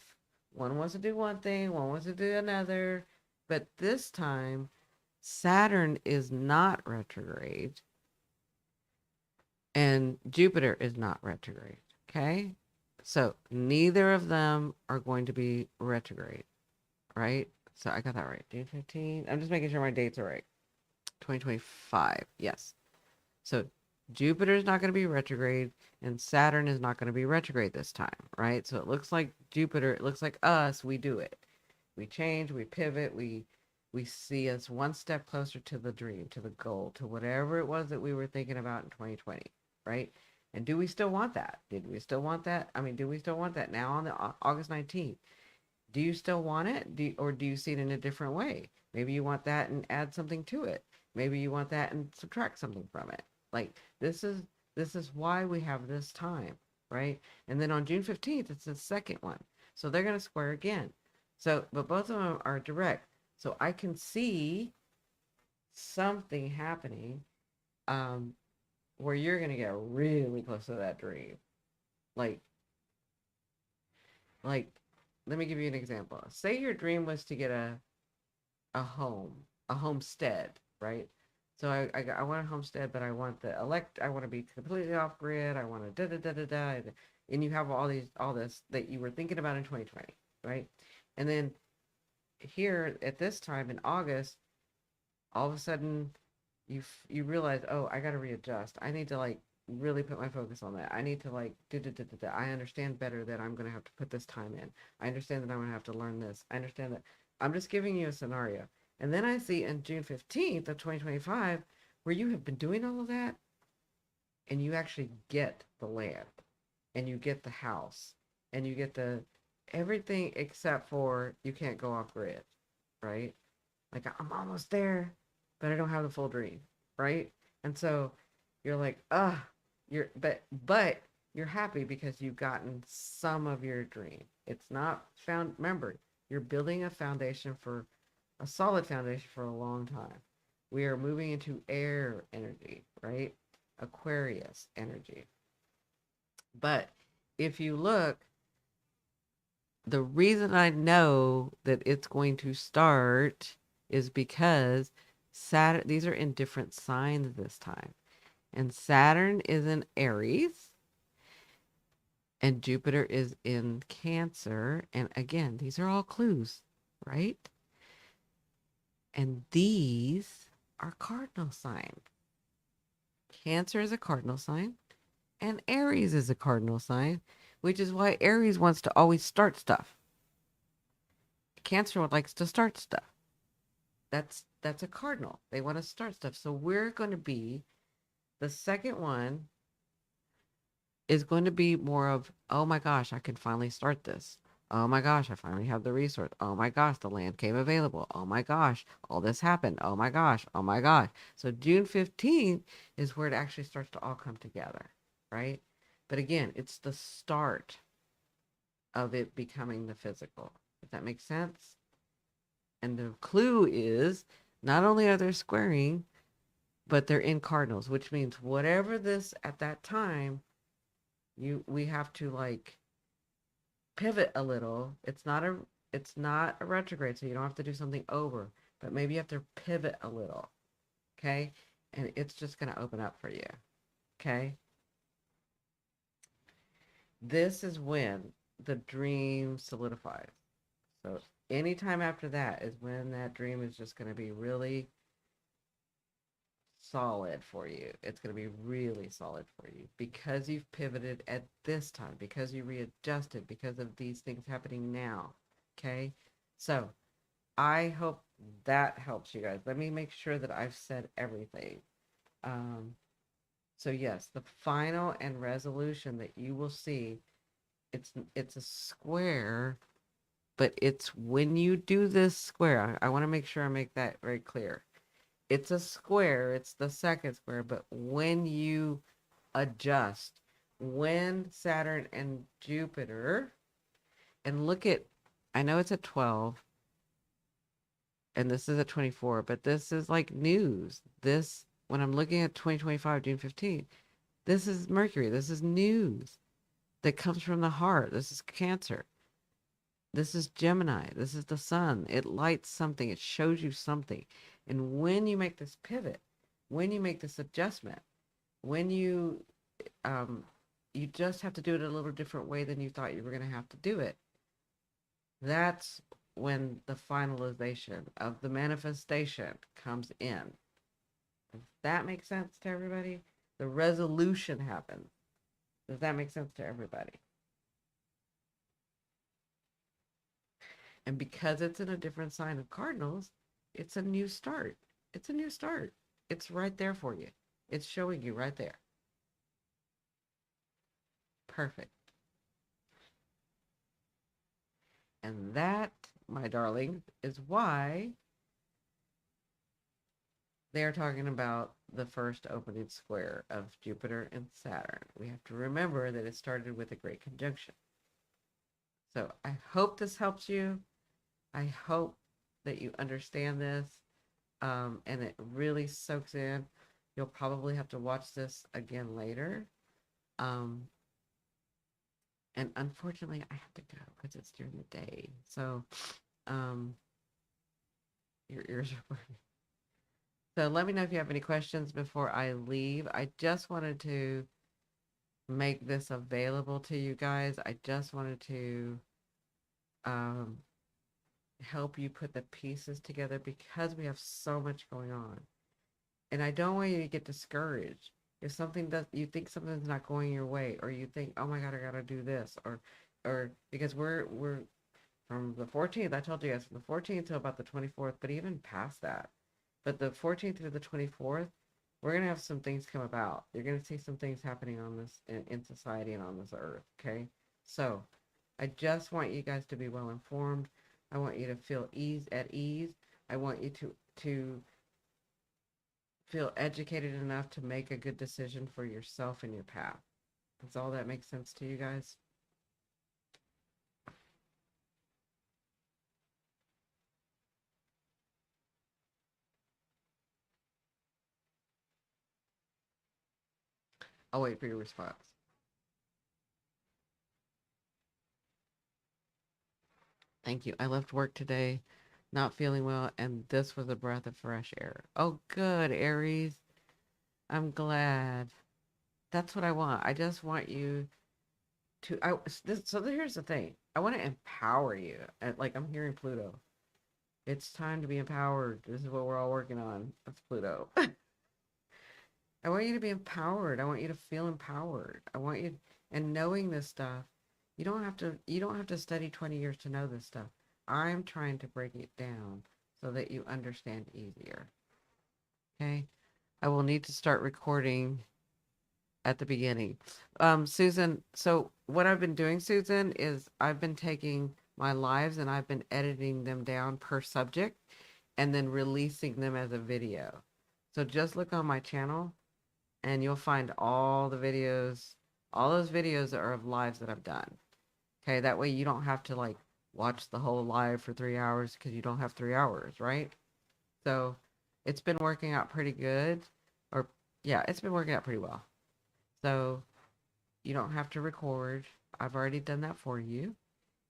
One wants to do one thing, one wants to do another. But this time, Saturn is not retrograde and Jupiter is not retrograde. Okay? So neither of them are going to be retrograde, right? So I got that right. June 15. I'm just making sure my dates are right. 2025. Yes. So Jupiter is not going to be retrograde and Saturn is not going to be retrograde this time, right? So it looks like Jupiter, it looks like us, we do it. We change, we pivot, we see us one step closer to the dream, to the goal, to whatever it was that we were thinking about in 2020, right? And do we still want that? Did we still want that? I mean, do we still want that now on the August 19th? Do you still want it? Or do you see it in a different way? Maybe you want that and add something to it. Maybe you want that and subtract something from it. Like this is why we have this time, right? And then on June 15th, it's the second one. So they're going to square again. So, but both of them are direct. So I can see something happening where you're going to get really close to that dream. Like, like, let me give you an example. Say your dream was to get a home, a homestead, right? So I want a homestead, but I want I want to be completely off grid. I want to da da da da da, and you have all this that you were thinking about in 2020, right? And then here at this time in August, all of a sudden you realize, oh, I got to readjust. I need to like really put my focus on that. I need to like I understand better that I'm going to have to put this time in. I understand that I'm going to have to learn this. I understand that. I'm just giving you a scenario. And then I see in June 15th of 2025 where you have been doing all of that and you actually get the land and you get the house and you get the everything except for you can't go off grid, right? Like I'm almost there, but I don't have the full dream, right? And so you're like, but you're happy because you've gotten some of your dream. It's not found. Remember, you're building a solid foundation for a long time. We are moving into air energy, right? Aquarius energy. But if you look, the reason I know that it's going to start is because Saturn, these are in different signs this time. And Saturn is in Aries and Jupiter is in Cancer. And again, these are all clues, right? And these are cardinal signs. Cancer is a cardinal sign and Aries is a cardinal sign, which is why Aries wants to always start stuff. Cancer likes to start stuff. That's a cardinal. They want to start stuff. So we're going to be the second one is going to be more of, oh my gosh, I can finally start this. Oh my gosh, I finally have the resource. Oh my gosh, the land came available. Oh my gosh, all this happened. Oh my gosh, oh my gosh. So June 15th is where it actually starts to all come together, right? But again, it's the start of it becoming the physical. Does that make sense? And the clue is not only are they squaring, but they're in cardinals, which means whatever this at that time, we have to like pivot a little. It's not a retrograde, so you don't have to do something over, but maybe you have to pivot a little. Okay? And it's just gonna open up for you. Okay? This is when the dream solidifies. So anytime after that is when that dream is just going to be really solid for you. It's going to be really solid for you because you've pivoted at this time, because you readjusted, because of these things happening now. Okay. So I hope that helps you guys. Let me make sure that I've said everything. Um, so yes, the final and resolution that you will see, it's a square, but it's when you do this square. I want to make sure I make that very clear. It's a square, it's the second square, but when you adjust, when Saturn and Jupiter, and look at, I know it's at 12 and this is at 24, but this is like news. This, when I'm looking at 2025, June 15th, this is Mercury. This is news that comes from the heart. This is Cancer. This is Gemini. This is the sun. It lights something. It shows you something. And when you make this pivot, when you make this adjustment, when um, you just have to do it a little different way than you thought you were going to have to do it. That's when the finalization of the manifestation comes in. Does that make sense to everybody? The resolution happens. Does that make sense to everybody? And because it's in a different sign of cardinals, it's a new start. It's a new start. It's right there for you. It's showing you right there. Perfect. And that, my darling, is why they're talking about the first opening square of Jupiter and Saturn. We have to remember that it started with a great conjunction. So I hope this helps you. I hope that you understand this, and it really soaks in. You'll probably have to watch this again later. Um, and unfortunately, I have to go because it's during the day. So um, your ears are burning. So let me know if you have any questions before I leave. I just wanted to make this available to you guys. I just wanted to um, help you put the pieces together because we have so much going on. And I don't want you to get discouraged. If something does, you think something's not going your way, or you think, oh my God, I gotta do this, or because we're from the 14th, I told you guys from the 14th to about the 24th, but even past that. But the 14th through the 24th, we're going to have some things come about. You're going to see some things happening on this in society and on this earth, okay? So, I just want you guys to be well informed. I want you to feel at ease. I want you to feel educated enough to make a good decision for yourself and your path. Does all that make sense to you guys? I'll wait for your response. Thank you. I left work today not feeling well, and this was a breath of fresh air. Oh, good, Aries. I'm glad. That's what I want. I just want you to. So here's the thing. I want to empower you. Like I'm hearing Pluto. It's time to be empowered. This is what we're all working on. That's Pluto. I want you to be empowered. I want you to feel empowered. I want you, and knowing this stuff, you don't have to study 20 years to know this stuff. I'm trying to break it down so that you understand easier. Okay? I will need to start recording at the beginning. Susan, so what I've been doing, Susan, is I've been taking my lives and I've been editing them down per subject and then releasing them as a video. So just look on my channel and you'll find all the videos, all those videos are of lives that I've done. Okay, that way you don't have to like watch the whole live for 3 hours because you don't have 3 hours, right? So it's been working out pretty good. Or, yeah, it's been working out pretty well. So you don't have to record. I've already done that for you.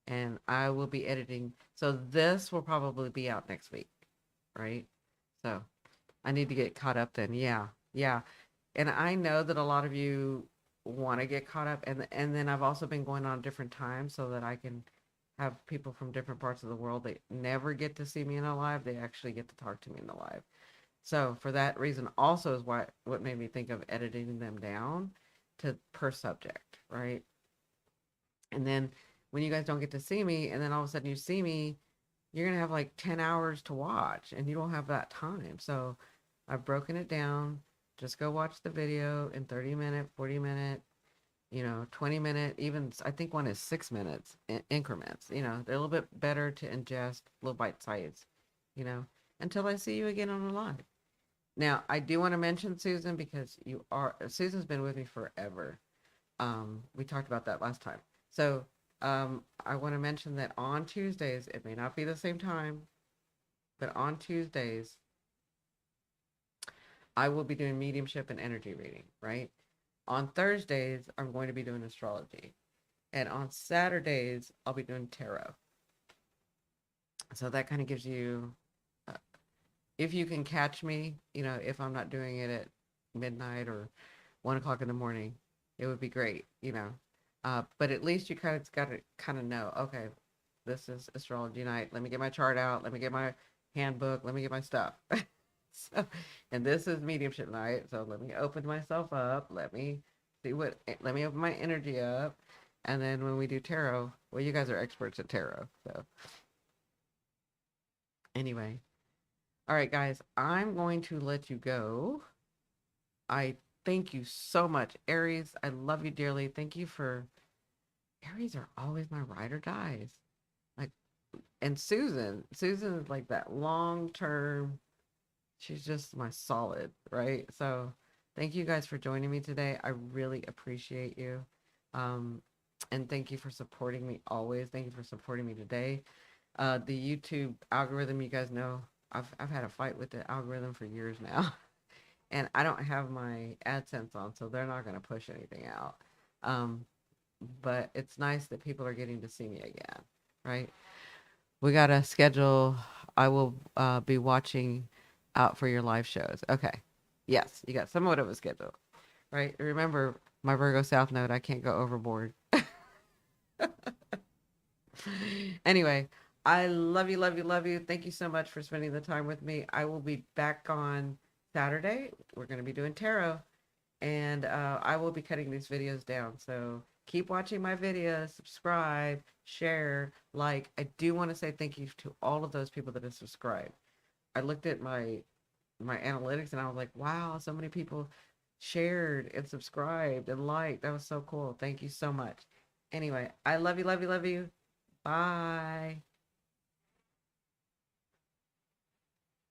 And I will be editing. So this will probably be out next week, right? So I need to get caught up then. Yeah, yeah. And I know that a lot of you want to get caught up, and then I've also been going on different times so that I can have people from different parts of the world that never get to see me in a live, they actually get to talk to me in the live. So for that reason also is what made me think of editing them down to per subject, right? And then when you guys don't get to see me and then all of a sudden you see me, you're going to have like 10 hours to watch and you don't have that time. So I've broken it down. Just go watch the video in 30-minute, 40-minute, 20-minute, even I think one is 6 minutes increments. They're a little bit better to ingest, a little bite size, you know, until I see you again on the live. Now, I do want to mention Susan because Susan's been with me forever. We talked about that last time. So, I want to mention that on Tuesdays, it may not be the same time, but on Tuesdays, I will be doing mediumship and energy reading, right? On Thursdays, I'm going to be doing astrology. And on Saturdays, I'll be doing tarot. So that kind of gives you, uh, if you can catch me, if I'm not doing it at midnight or 1 o'clock in the morning, it would be great. But at least you got to kind of know, okay, this is astrology night. Let me get my chart out. Let me get my handbook. Let me get my stuff. So, and this is mediumship night. So let me open myself up. Let me open my energy up. And then when we do tarot, well, you guys are experts at tarot. So anyway, all right, guys, I'm going to let you go. I thank you so much, Aries. I love you dearly. Thank you for Aries are always my ride or dies. Like, and Susan is like that long term. She's just my solid, right? So, thank you guys for joining me today. I really appreciate you. Um, and thank you for supporting me always. Thank you for supporting me today. The YouTube algorithm, you guys know, I've had a fight with the algorithm for years now. And I don't have my AdSense on, so they're not going to push anything out. Um, but it's nice that people are getting to see me again, right? We got to schedule. I will be watching out for your live shows. Okay. Yes, you got somewhat of a schedule, right? Remember my Virgo South Node, I can't go overboard. Anyway, I love you, love you, love you. Thank you so much for spending the time with me. I will be back on Saturday. We're going to be doing tarot. And I will be cutting these videos down. So keep watching my videos, subscribe, share, like. I do want to say thank you to all of those people that have subscribed. I looked at my analytics and I was like, wow, so many people shared and subscribed and liked. That was so cool. Thank you so much. Anyway, I love you, love you, love you. Bye.